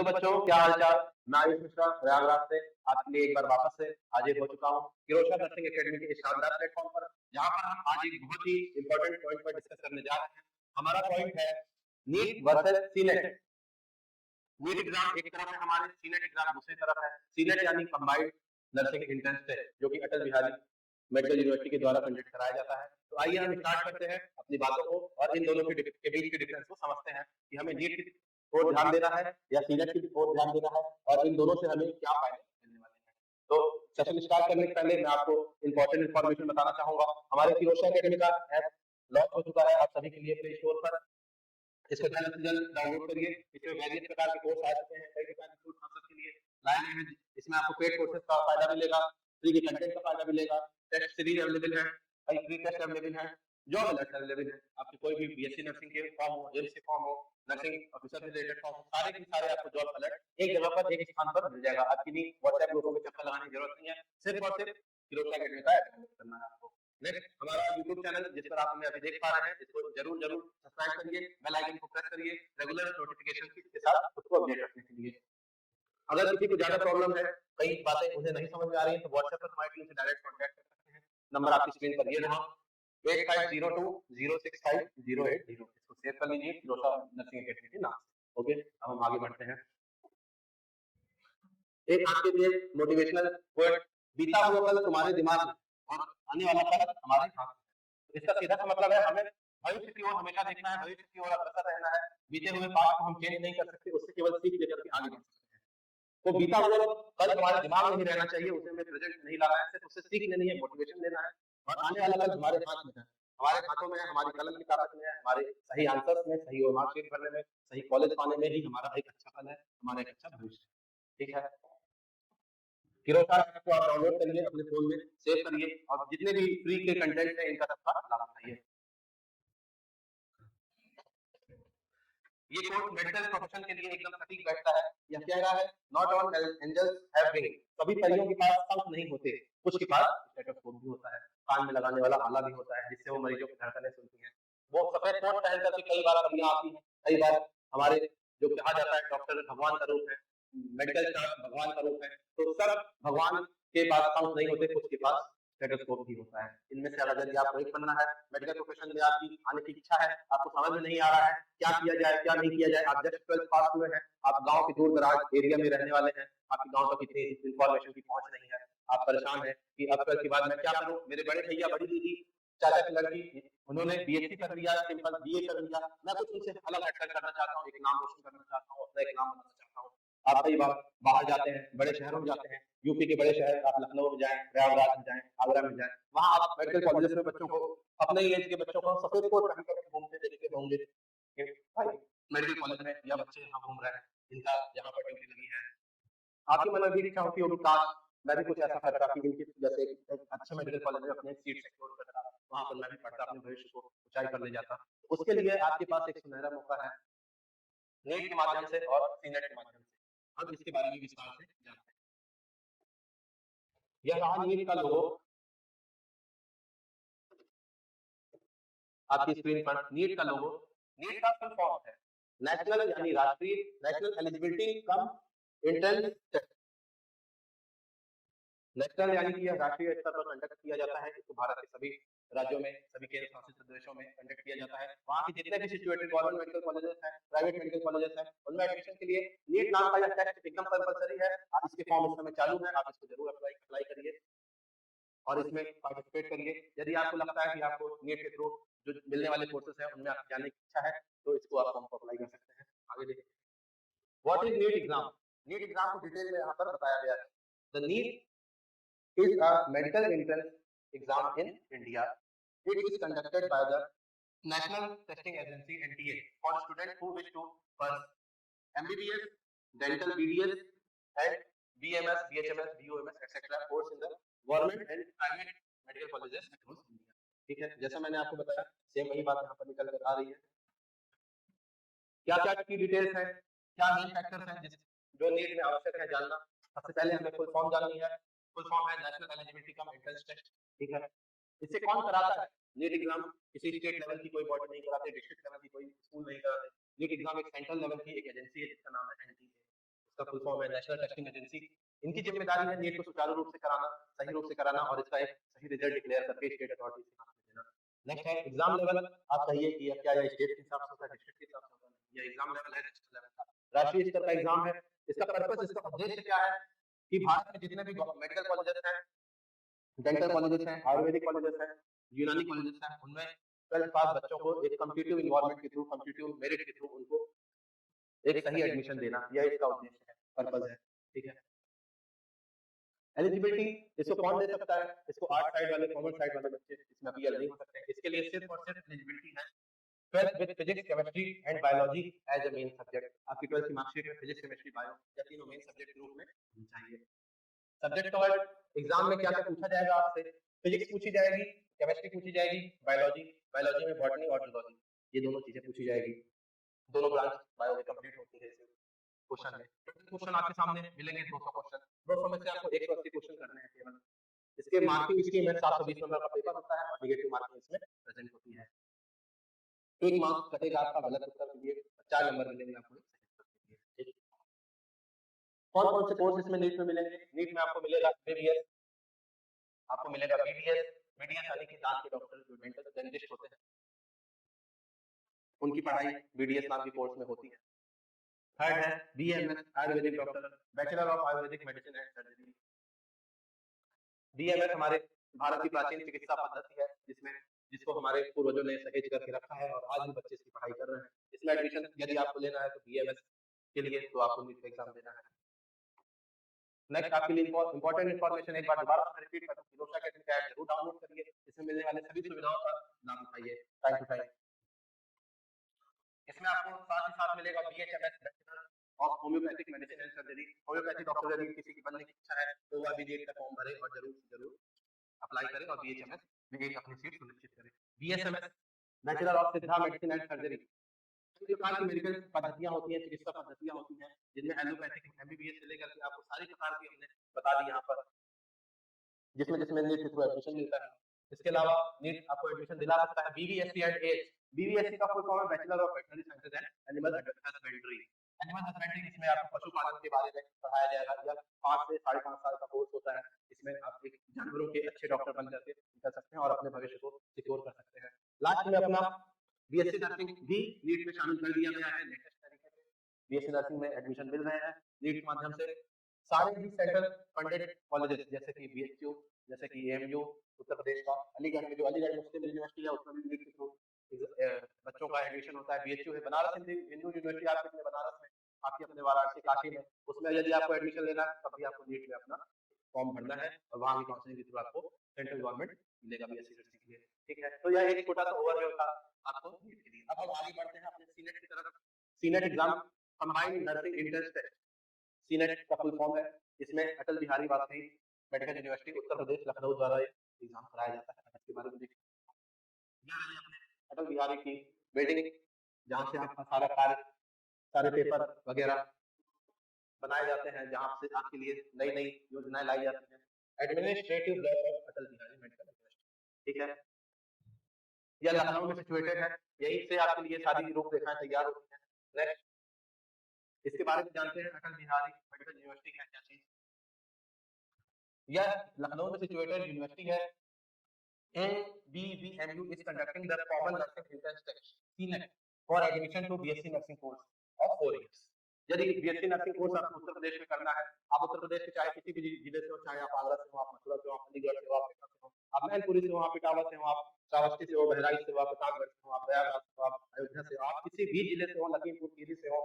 बच्चों, क्या हाल चाल। मैं आयुष मिश्रा प्रयागराज से आपके लिए एक बार वापस से हाजिर हो चुका हूँ किरोशा नर्सिंग एकेडमी के इस शानदार प्लेटफॉर्म पर, जहाँ पर हम आज एक बहुत ही इंपॉर्टेंट पॉइंट पर डिस्कस करने जा रहे हैं। हमारा पॉइंट है NEET versus CNET. NEET exam एक तरफ है हमारे, सीनेट एग्जाम दूसरी तरफ है। सीनेट यानी कंबाइंड नर्सिंग एंट्रेंस टेस्ट, जो कि अटल बिहारी मेडिकल यूनिवर्सिटी के द्वारा कंडक्ट कराया जाता है। तो आइए हम स्टार्ट करते हैं अपनी बातों को और इन दोनों के बीच के डिफरेंस को समझते हैं कि हमें नीट की ओर ध्यान देना है या सीनेट की ओर ध्यान देना है, और इन दोनों से हमें क्या फायदे मिलने वाले हैं। तो सेशन स्टार्ट करने से पहले मैं आपको इंपॉर्टेंट इन्फॉर्मेशन बताना चाहूंगा। हमारे किरोशा एकेडमी का ऐप लॉन्च हो चुका है आप सभी के लिए प्ले स्टोर पर। इसको जल्द से जल्द डाउनलोड करिए। इसमें वेरियस प्रकार के कोर्स आ चुके हैं, कई प्रकार के कोर्स आप सबके लिए लाए गए हैं। इसमें आपको पेड कोर्सेज का फायदा मिलेगा, फ्री के कंटेंट का फायदा मिलेगा, टेस्ट सीरीज अवेलेबल है, कई फ्री टेस्ट अवेलेबल है, जॉब अलर्ट अवेलेबल है। आपके कोई भी बीएससी नर्सिंग के फॉर्म हो, एमएससी फॉर्म हो, नर्सिंग ऑफिसर से रिलेटेड फॉर्म हो, सारे के सारे आपको जॉब अलर्ट एक जगह पर, एक स्थान पर मिल जाएगा। आपकी नहीं व्हाट्सएप ग्रुपों में चक्कर लगाने की जरूरत नहीं है, सिर्फ और सिर्फ किरोशा एकेडमी का ऐप करना है आपको। नेक्स्ट, हमारा YouTube चैनल जिस पर आप हमें अभी देख पा रहे हैं, इसको जरूर जरूर सब्सक्राइब करिए, बेल आइकन को प्रेस करिए रेगुलर नोटिफिकेशन के साथ खुद को अपडेट रखने के लिए। अगर किसी को ज्यादा प्रॉब्लम है, कई बातें उन्हें नहीं समझ में आ रही है, तो व्हाट्सएप पर हमारी टीम से डायरेक्ट कांटेक्ट कर सकते हैं। नंबर आपकी स्क्रीन पर ये रहा 8502065080। इसको सेव कर लीजिए किरोशा नर्सिंग एकेडमी के नाम से। ओके, अब हम आगे बढ़ते हैं। एक आपके लिए मोटिवेशनल कोट, बीता हुआ कल तुम्हारे दिमाग में और आने वाला कल हमारे हाथ में। इसका सीधा सा मतलब है हमें भविष्य की ओर हमेशा देखना है, भविष्य की ओर अग्रसर रहना है। बीते हुए पास्ट को हम चेंज नहीं कर सकते, उससे केवल सीख लेकर के आगे बढ़ सकते हैं। तो बीता हुआ कल हमारे दिमाग में ही रहना चाहिए, उसे हमें प्रेजेंट नहीं लाना है, सिर्फ उससे सीख लेनी है, मोटिवेशन लेना है। और आने वाला कल हमारे हाथ में है, हमारे हाथों में है, हमारी कलम की ताकत में है, हमारे सही आंसर्स में, सही मार्कशीट भरने में, सही कॉलेज पाने में ही हमारा एक अच्छा कल है, हमारा एक अच्छा भविष्य है। ठीक है, किरोशा ऐप को आप डाउनलोड करिए, अपने फोन में सेव करिए और जितने भी फ्री के कंटेंट है इनका सबका लाभ उठाइए। ये कोर्स मेडिकल प्रोफेशन के लिए एकदम सटीक बैठता है। यह कह रहा है not all angels have wing, सभी परियों के पास पंख नहीं होते, कुछ के पास स्टेथोस्कोप भी होता है, कान में लगाने वाला आला भी होता है, जिससे वो मरीजों की धड़कनें सुनती हैं। वो सफेद कोट पहन करके कई बार कमियां आती हैं, कई बार हमारे जो कहा जाता है डॉक्टर भगवान का रूप है, मेडिकल स्टाफ भगवान का रूप है, तो सब भगवान के पास पंख नहीं होते, कुछ के पास स्टेथोस्कोप भी होता है। इनमें से अगर यदि आपको एक बनना है, मेडिकल प्रोफेशन में आपकी आने की इच्छा है, आपको समझ में नहीं आ रहा है क्या किया जाए क्या नहीं किया जाए, आप जस्ट 12th पास हुए हैं, आप गांव के दूर दराज एरिया में रहने वाले हैं, आपके गांव तक इतनी इंफॉर्मेशन की पहुंच नहीं है, आप परेशान हैं कि अब 12th के बाद मैं क्या करूं, मेरे बड़े भैया बड़ी दीदी चाचा की लड़की उन्होंने बीएससी कर लिया, सिंपल बीए कर लिया, मैं कुछ उनसे अलग हटकर करना चाहता हूँ, एक नाम रोशन करना चाहता हूँ, अपना एक नाम बनाना चाहता हूँ। आप कई बार बाहर जाते हैं, बड़े शहरों में जाते हैं, यूपी के बड़े शहर, आप लखनऊ में जाएं, प्रयागराज में जाएं, आगरा में जाएं, वहां आप मेडिकल कॉलेज में बच्चों को, अपने ही एज के बच्चों को सफेद कोट पहन कर घूमते देखते होंगे। भाई मेडिकल कॉलेज में या बच्चे यहाँ घूम रहे हैं, इनका यहाँ पर ड्यूटी लगी है। आपकी मन में भी इच्छा होती होगी काश मैं भी कुछ ऐसा करता कि इनके जैसे एक अच्छे मेडिकल कॉलेज में अपने सीट सिक्योर करता, वहां पर मैं भी पढ़ता, अपने भविष्य को ऊंचाई पर ले जाता। उसके लिए आपके पास एक सुनहरा मौका है, नीट के माध्यम से और सीनेट के माध्यम से। अब इसके बारे में विस्तार से जानते हैं। यह रहा नीट का लोगो आपकी स्क्रीन पर, नीट का लोगो। नीट का फुल फॉर्म है नेशनल यानी राष्ट्रीय, national eligibility cum entrance test. National यानी कि यह राष्ट्रीय स्तर पर कंडक्ट किया जाता है, इसको भारत के सभी राज्यों में, सभी केंद्र शासित प्रदेशों में कंडक्ट किया जाता है। वहाँ के जितने भी सिचुएटेड गवर्नमेंट मेडिकल कॉलेजेस हैं, प्राइवेट मेडिकल कॉलेजेस हैं, उनमें एडमिशन के लिए नीट नाम का यह टेस्ट एकदम कंपलसरी है। आप इसके फॉर्म इस समय चालू है, आप इसको जरूर अप्लाई करिए और इसमें पार्टिसिपेट करिए। यदि आपको लगता है कि आपको नीट के थ्रू जो मिलने वाले कोर्सेज हैं उनमें आपकी जाने की इच्छा है, तो इसको आप फॉर्म को अप्लाई कर सकते हैं। आगे देखिए, what is NEET exam. NEET exam को डिटेल में यहाँ पर बताया गया है। The NEET is a medical entrance exam in India. It is conducted by the National Testing Agency (NTA) for students who wish to pursue MBBS, dental BDS, and BMS, BHMS, BOMS, etc. course in the government and private medical colleges across India. ठीक है, जैसा मैंने आपको बताया same वही बात यहाँ पर निकल कर आ रही है। क्या क्या की डिटेल्स है, क्या मेन फैक्टर्स हैं जो नीट में आवश्यक है जानना। सबसे पहले हमें फुल फॉर्म जाननी है। फुल फॉर्म है national eligibility cum entrance test. ठीक है, इसे कौन कराता है? नीट एग्जाम किसी स्टेट लेवल की कोई बॉडी नहीं कराती, डिस्ट्रिक्ट लेवल की कोई स्कूल नहीं कराते। नीट एग्जाम एक सेंट्रल लेवल की एक एजेंसी है जिसका नाम है एनटीए। इसका फुल फॉर्म है नेशनल टेस्टिंग एजेंसी। इनकी जिम्मेदारी है नीट को सुचारू रूप से कराना, सही रूप से कराना और इसका एक सही रिजल्ट डिक्लेयर करके स्टेट अथॉरिटीज के हाथ में देना। नेक्स्ट है एग्जाम लेवल। आप कहिए कि क्या यह स्टेट के हिसाब से होता है, डिस्ट्रिक्ट के हिसाब से होता है? यह एग्जाम लेवल है नेशनल लेवल का, राष्ट्रीय स्तर का एग्जाम है। इसका पर्पस, इसका उद्देश्य क्या है कि भारत में जितने भी मेडिकल कॉलेजेस हैं, डेंटल कॉलेजेस हैं, आयुर्वेदिक कॉलेजेस हैं, यूनानी कॉलेजेस हैं, उनमें 12th पास बच्चों को एक कॉम्पिटिटिव इन्वायरमेंट के थ्रू, कॉम्पिटिटिव मेरिट के थ्रू उनको एक सही एडमिशन देना, यह इसका उद्देश्य है, पर्पस है। ठीक है। एलिजिबिलिटी, इसको कौन दे सकता है? इसको आर्ट साइड वाले, कॉमर्स साइड वाले बच्चे इसमें अपीयर नहीं हो सकते। इसके लिए सिर्फ और सिर्फ एलिजिबिलिटी है 12th with physics, chemistry and biology as a main subject. आपकी 12th की मार्कशीट में फिजिक्स, केमिस्ट्री, बायो या तीनों मेन सब्जेक्ट के रूप में होनी चाहिए। सब्जेक्ट का एग्जाम में क्या क्या पूछा जाएगा आपसे? फिजिक्स पूछी जाएगी, केमिस्ट्री पूछी जाएगी, बायोलॉजी, बायोलॉजी में बॉटनी और जूलॉजी, ये दोनों चीजें पूछी जाएगी। दोनों ब्रांच बायो में कंप्लीट होती है इस क्वेश्चन में। क्वेश्चन आपके सामने मिलेंगे 200 क्वेश्चन, 200 में से आपको 180 क्वेश्चन करने हैं केवल। इसके मार्किंग स्कीम है 720 नंबर का पेपर होता है और नेगेटिव मार्किंग इसमें प्रेजेंट होती है। एक मार्क्स कटेगा आपका गलत उत्तर के लिए, 4 नंबर मिलेंगे आपको सही उत्तर के लिए। ठीक। कौन कौन से कोर्स इसमें नीट में मिलेंगे? नीट में आपको मिलेगा एमबीबीएस, आपको मिलेगा बीडीएस, बीडीएस यानी कि दांत के डॉक्टर जो डेंटल डेंटिस्ट होते हैं उनकी पढ़ाई बीडीएस नाम के कोर्स में होती है। थर्ड है BMS, Ayurvedic doctor, bachelor of Ayurvedic medicine and surgery. BMS हमारे भारत की प्राचीन चिकित्सा पद्धति है जिसको हमारे पूर्वजों ने सहेज करके रखा है और आज भी बच्चे इसकी पढ़ाई कर रहे हैं। इसमें एडमिशन यदि आपको लेना है तो बीएमएस के लिए तो आपको नीट का एग्जाम देना है। नेक्स्ट आपके लिए इंपॉर्टेंट इन्फॉर्मेशन एक बार दोबारा रिपीट करूं, किरोशा अकेडमी का ऐप जरूर डाउनलोड करिए, इसमें मिलने वाले सभी सुविधाओं का लाभ उठाइए टाइम टू टाइम। इसमें आपको साथ ही साथ मिलेगा BHMS, bachelor of homeopathic medicine and surgery. Homeopathy doctor यदि किसी की बनने की इच्छा है तो वह भी नीट का फॉर्म भरे और जरूर अप्लाई करें और बीएचएमएस में एक अपनी सीट सुनिश्चित करें। बीएसएमएस, बैचलर ऑफ सिद्धा मेडिसिन एंड सर्जरी, कई प्रकार की मेडिकल पद्धतियां होती हैं, चिकित्सा पद्धतियां होती हैं जिनमें एलोपैथिक, एमबीबीएस से लेकर के आपको सारी प्रकार की हमने बता दी यहाँ पर, जिसमें जिसमें नीट के थ्रू एडमिशन मिलता है। इसके अलावा नीट आपको एडमिशन दिला सकता है बीबीएससी एंड एज। बीबीएससी का फुल फॉर्म है bachelor of veterinary sciences and animal husbandry. Animal husbandry, इसमें आपको पशुपालन के बारे में पढ़ाया जाएगा। यह 5 से 5.5 साल का कोर्स होता है। इसमें आप एक जानवरों के अच्छे डॉक्टर बन करके निकल सकते हैं और अपने भविष्य को सिक्योर कर सकते हैं। लास्ट में अपना बीएससी नर्सिंग भी नीट में शामिल कर दिया गया है लेटेस्ट तरीके से। बीएससी नर्सिंग में एडमिशन मिल रहे हैं नीट के माध्यम से। सारे ही सेंट्रल फंडेड कॉलेजेस जैसे कि बीएचयू, जैसे कि एएमयू उत्तर प्रदेश का, अलीगढ़ में जो अलीगढ़ मुस्लिम यूनिवर्सिटी है उसमें भी नीट के थ्रू बच्चों का एडमिशन होता है। बीएचयू है, बनारस हिंदू यूनिवर्सिटी आपके अपने बनारस में, आपके अपने वाराणसी काशी में, उसमें यदि आपको एडमिशन लेना है तब भी आपको नीट में अपना फॉर्म भरना है और वहां की काउंसलिंग के थ्रू आपको सेंट्रल गवर्नमेंट मिलेगा बीएससी नर्सिंग के लिए। ठीक है, तो यह एक छोटा सा ओवरव्यू था आपको नीट के लिए। अब हम आगे बढ़ते हैं अपने सीनेट की तरफ। CNET exam combined nursing entrance test, CNET का फुल फॉर्म है। इसमें अटल बिहारी वाजपेयी मेडिकल यूनिवर्सिटी उत्तर प्रदेश लखनऊ द्वारा एग्जाम कराया जाता है। इसके बारे में देखिए, अटल बिहारी की बिल्डिंग जहाँ से आपका सारा कार्य, सारे पेपर वगैरह बनाए जाते हैं, जहाँ से आपके लिए नई नई योजनाएं लाई जाती हैं। Administrative block of Atal Bihari medical university. ठीक है, यह लखनऊ में सिचुएटेड है, यहीं से आपके लिए सारी रूपरेखाएं तैयार होती हैं। नेक्स्ट इसके बारे में जानते हैं, अटल बिहारी मेडिकल यूनिवर्सिटी है क्या चीज? यह लखनऊ में सिचुएटेड यूनिवर्सिटी है। ABVMU is conducting the common nursing entrance test (CNET) for admission to BSc nursing course of 4 years। यदि बीएससी नर्सिंग कोर्स आपको उत्तर प्रदेश में करना है, आप उत्तर प्रदेश के चाहे किसी भी जिले से हो, चाहे आप आगरा से हो, आप मथुरा से हो, आप अलीगढ़ से हो, आप पटना से हो, आप मैनपुरी से हो, आप इटावा से हो, आप श्रावस्ती से हो, बहराइच से हो, आप प्रतापगढ़ से हो, आप प्रयागराज से हो, आप अयोध्या से हो, आप किसी भी जिले से हो, लखीमपुर खीरी से हो,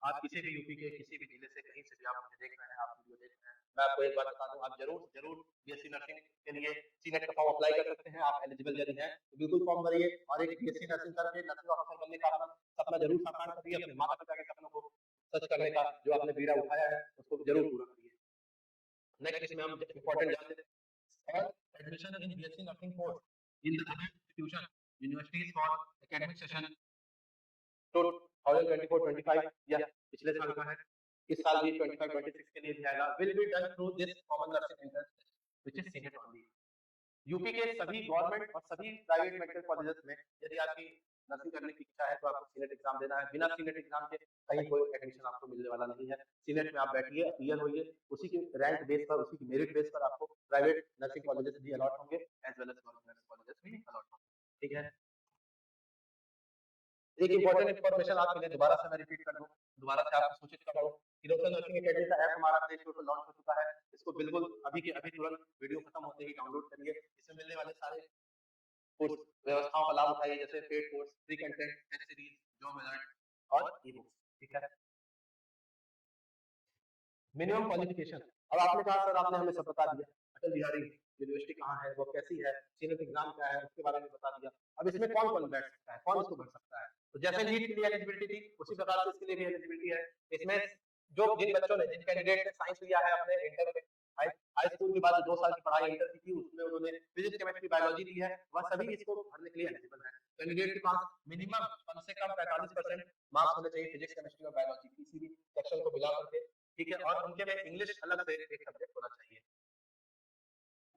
आप किसी भी यूपी के किसी भी जिले से कहीं से भी आप मुझे देख रहे हैं, आप वीडियो देख रहे हैं, मैं आपको एक बात बता दूं, आप जरूर बीएससी नर्सिंग के लिए सीनेट का फॉर्म अप्लाई कर सकते हैं। आप एलिजिबल यदि हैं तो बिल्कुल फॉर्म भरिए और एक बीएससी नर्सिंग करके नर्सिंग ऑफिसर बनने का अपना सपना जरूर साकार करिए। अपने माता पिता के सपनों को सच करने का जो आपने बीड़ा उठाया है उसको जरूर पूरा करिए। नेक्स्ट इसमें हम इंपॉर्टेंट जानते हैं admission in BSc nursing course in the institution universities for academic session 2024-25 या पिछले साल का है, इस साल भी 25-26 के लिए भी आएगा। Will be done through this common nursing entrance test which is CNET only. UP के सभी गवर्नमेंट और सभी प्राइवेट मेडिकल कॉलेजेस में यदि आपकी नर्सिंग करने की इच्छा है तो आपको सीनेट एग्जाम देना है। बिना सीनेट एग्जाम के कहीं कोई एडमिशन आपको मिलने वाला नहीं है। सीनेट में आप बैठिए, अपीयर होइए, उसी के रैंक बेस पर, उसी की मेरिट बेस पर आपको प्राइवेट नर्सिंग कॉलेजेस भी अलॉट होंगे as well as government nursing colleges भी अलॉट होंगे। ठीक है। एक इंपॉर्टेंट इन्फॉर्मेशन आपके लिए दोबारा से मैं रिपीट कर दूं, दोबारा से आपको सूचित कर दूं, किरोशन नर्सिंग एकेडमी का ऐप हमारा प्ले स्टोर पर लॉन्च हो चुका है। इसको बिल्कुल अभी के अभी तुरंत वीडियो खत्म होते ही डाउनलोड करिए। इसमें मिलने वाले सारे कोर्स व्यवस्थाओं का लाभ उठाइए, जैसे paid course, free content, test series, job alert और ई बुक्स। ठीक है। मिनिमम क्वालिफिकेशन, अब आपने कहा सर आपने हमें सब बता दिया, अटल बिहारी यूनिवर्सिटी कहाँ है, वो कैसी है, सीनेट एग्जाम क्या है, उसके बारे में बता दिया। अब इसमें कौन कौन बैठ सकता है, कौन इसको भर सकता है? तो जैसे नीट के लिए एलिजिबिलिटी थी उसी प्रकार से इसके लिए भी एलिजिबिलिटी है। इसमें जो जिन बच्चों ने, जिन कैंडिडेट ने साइंस लिया है अपने इंटर में, हाई हाई स्कूल के बाद 2 साल की पढ़ाई इंटर की थी, उसमें उन्होंने फिजिक्स केमिस्ट्री बायोलॉजी ली है, वह सभी इसको भरने के लिए एलिजिबल है। कैंडिडेट के पास मिनिमम कम से कम 45% मार्क्स होने चाहिए फिजिक्स केमिस्ट्री और बायोलॉजी किसी भी सेक्शन को मिला करके। ठीक है। और उनके में इंग्लिश अलग से एक सब्जेक्ट होना चाहिए।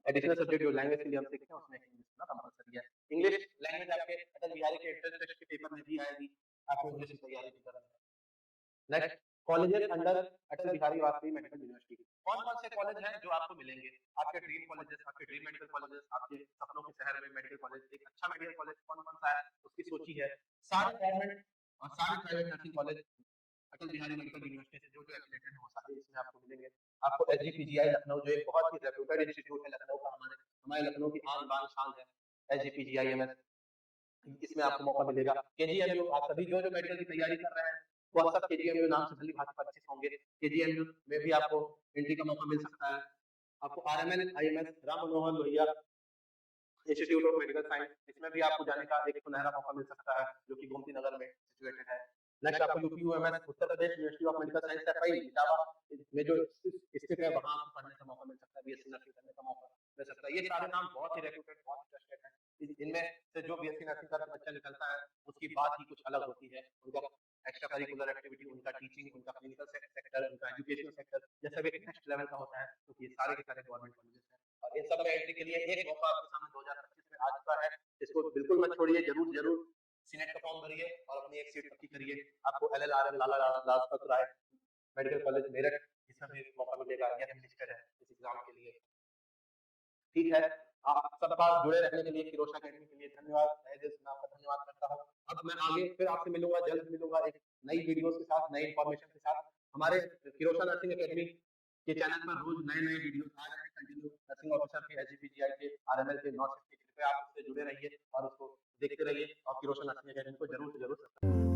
एडिशनल सब्जेक्ट जो लैंग्वेज के लिए हम सीखते हैं उसमें इंग्लिश होना कंपलसरी है। इंग्लिश लैंग्वेज आपके अटल बिहारी के एंट्रेंस टेस्ट के पेपर में भी आएगी, आपको इंग्लिश की तैयारी भी करनी है। नेक्स्ट, कॉलेजेस अंडर अटल बिहारी वाजपेयी मेडिकल यूनिवर्सिटी, कौन कौन से कॉलेज हैं जो आपको मिलेंगे? आपके ड्रीम कॉलेजेस, आपके ड्रीम मेडिकल कॉलेजेस, आपके सपनों के शहर में मेडिकल कॉलेज, एक अच्छा मेडिकल कॉलेज कौन कौन सा है उसकी सूची है। सारे गवर्नमेंट और सारे private nursing college Atal Bihari medical university से जो एफिलिएटेड है वो सारे इसमें आपको मिलेंगे। आपको एसजीपीजीआई लखनऊ, जो एक बहुत ही रेप्यूटेड इंस्टीट्यूट है लखनऊ का, हमारे हमारे लखनऊ की आन बान शान है एसजीपीजीआईएमएस, इसमें आपको मौका मिलेगा। केजीएमयू, आप सभी जो जो मेडिकल की तैयारी कर रहे हैं वो सब केजीएमयू नाम से भली भांति परिचित होंगे। केजीएमयू में भी आपको एंट्री का मौका मिल सकता है। आपको RML IMS Ram Manohar Lohia institute of medical science, इसमें भी आपको जाने का एक सुनहरा मौका मिल सकता है जो कि गोमती नगर में सिचुएटेड है। नेक्स्ट आपको UPUMS Uttar Pradesh university of medical science एफआई इटावा में जो स्थित है वहां आपको पढ़ने का मौका मिल सकता है, बीएससी नर्सिंग करने का मौका मिल सकता है। ये सारे नाम बहुत ही रेप्यूटेड, बहुत ही ट्रस्टेड हैं। इनमें से जो बीएससी नर्सिंग का बच्चा निकलता है उसकी बात ही कुछ अलग होती है। उनका एक्स्ट्रा करिकुलर एक्टिविटी, उनका टीचिंग, उनका क्लिनिकल सेक्टर, उनका एजुकेशनल सेक्टर, ये सब एक नेक्स्ट लेवल का होता है। तो ये सारे के सारे गवर्नमेंट कॉलेजेस हैं और इन सब में एंट्री के लिए एक मौका आपके सामने 2025 में आ चुका है। इसको बिल्कुल मत छोड़िए, जरूर जरूर सीनेट का फॉर्म भरिए और अपनी एक सीट पक्की करिए। आपको LLRM Lala Lajpat Rai medical college Meerut, इसमें भी मौका मिलेगा, यह रजिस्टर्ड है इस एग्जाम के लिए। ठीक है। आप सबका जुड़े रहने के लिए, किरोशा अकेडमी के लिए धन्यवाद। तहे दिल से मैं आपका धन्यवाद करता हूँ। अब मैं आगे फिर आपसे मिलूंगा, जल्द मिलूंगा एक नई वीडियोस के साथ, नई इन्फॉर्मेशन के साथ। हमारे किरोशा नर्सिंग अकेडमी के चैनल पर रोज नए नए वीडियोस आ रहे हैं कंटिन्यू, नर्सिंग ऑफिसर के, एसजीपीजीआई के, आरएमएल के, नॉट के। कृपया आप उससे जुड़े रहिए और उसको देखते रहिए और किरोशा नर्सिंग अकेडमी को जरूर से जरूर